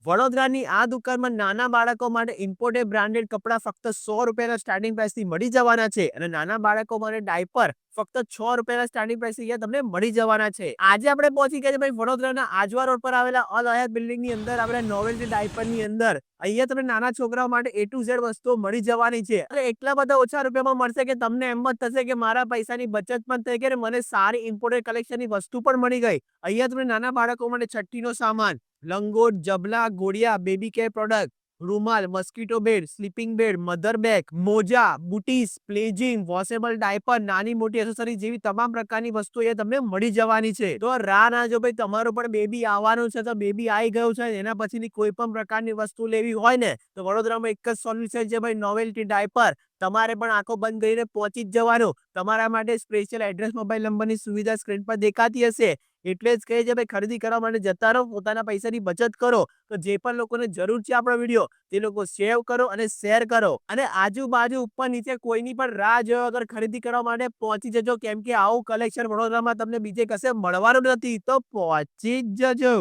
વડોદરાની આ દુકાનમાં નાના બાળકો માટે ઇમ્પોર્ટેડ બ્રાન્ડેડ કપડાં ફક્ત 100 રૂપિયાના સ્ટાર્ટિંગ પ્રાઇસથી મળી જવાના છે અને નાના બાળકો માટે ડાયપર ફક્ત 6 રૂપિયાના સ્ટાર્ટિંગ પ્રાઇસથી અહીંયા તમને મળી જવાના છે. આજે આપણે પહોંચી ગયા છે ભાઈ વડોદરાના આજવા રોડ પર આવેલા અલ હયાત બિલ્ડિંગની અંદર આવેલા નોવેલ્ટી ડાયપરની અંદર. અહીંયા તમને નાના છોકરાઓ માટે A to Z વસ્તુઓ મળી જવાની છે અને એટલા બધા ઓછા રૂપિયામાં મળશે કે તમને એમ જ થશે કે મારા પૈસાની બચત પણ થઈ ગઈ અને મને સારી ઇમ્પોર્ટેડ કલેક્શનની વસ્તુ પણ મળી ગઈ. અહીંયા તમને નાના બાળકો માટે છઠ્ઠીનો સામાન, લંગોટ, જબલા, ગોળિયા, બેબી કેર પ્રોડક્ટ, રૂમાલ, mosquito bed, sleeping bed, mother bag, મોજા, બુટીસ, પ્લેજિંગ, વોશેબલ ડાયપર, નાની મોટી એસેસરી જેવી તમામ પ્રકારની વસ્તુઓ અહીંયા તમને મળી જવાની છે. તો રાહ ના જો ભાઈ, તમારું પણ બેબી આવવાનું છે તો બેબી આવી ગયું છે એના પછીની કોઈ પણ પ્રકારની વસ્તુ લેવી હોય ને તો વડોદરામાં એક જ સોલ્યુશન છે ભાઈ, નોવેલ્ટી ડાયપર. તમારે પણ આંખો બંધ કરીને પહોંચી જ જવાનું. તમારા માટે સ્પેશિયલ એડ્રેસ, મોબાઈલ નંબરની સુવિધા સ્ક્રીન પર દેખાતી હશે. એટલે જ કહે છે ભાઈ, ખરીદી કરવા માટે જતા રહો, પોતાના પૈસાની બચત કરો. તો જે પણ લોકોને જરૂર છે આપણો વિડીયો, તે લોકો સેવ કરો અને શેર કરો અને આજુબાજુ ઉપર નીચે કોઈની પણ રાહ જોયા વગર ખરીદી કરવા માટે પહોંચી જજો, કેમ કે આવું કલેક્શન વડોદરામાં તમને બીજે કશે મળવાનું નથી. તો પહોંચી જ જજો.